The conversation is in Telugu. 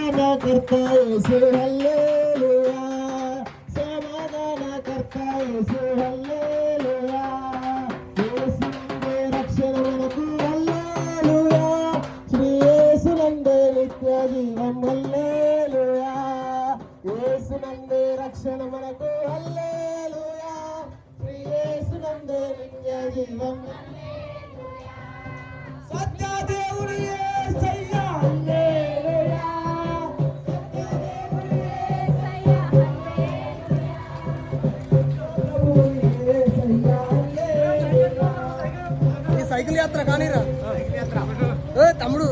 సమాధానకర్త యేసు హల్లెలూయా సమాధానకర్త యేసు హల్లెలూయా యేసునందే రక్షణ మనకు హల్లెలూయా శ్రీ యేసునందే నిత్య జీవం హల్లెలూయా యేసునందే రక్షణ మనకు హల్లెలూయా శ్రీ యేసునందే నిత్య జీవం సత్యదేవుడు యేసయ్యా హల్లెలూయా సత్యదేవుడు యేసయ్యా హల్లెలూయా ఈ సైకిల్ యాత్ర కానీరా తమ్ముడు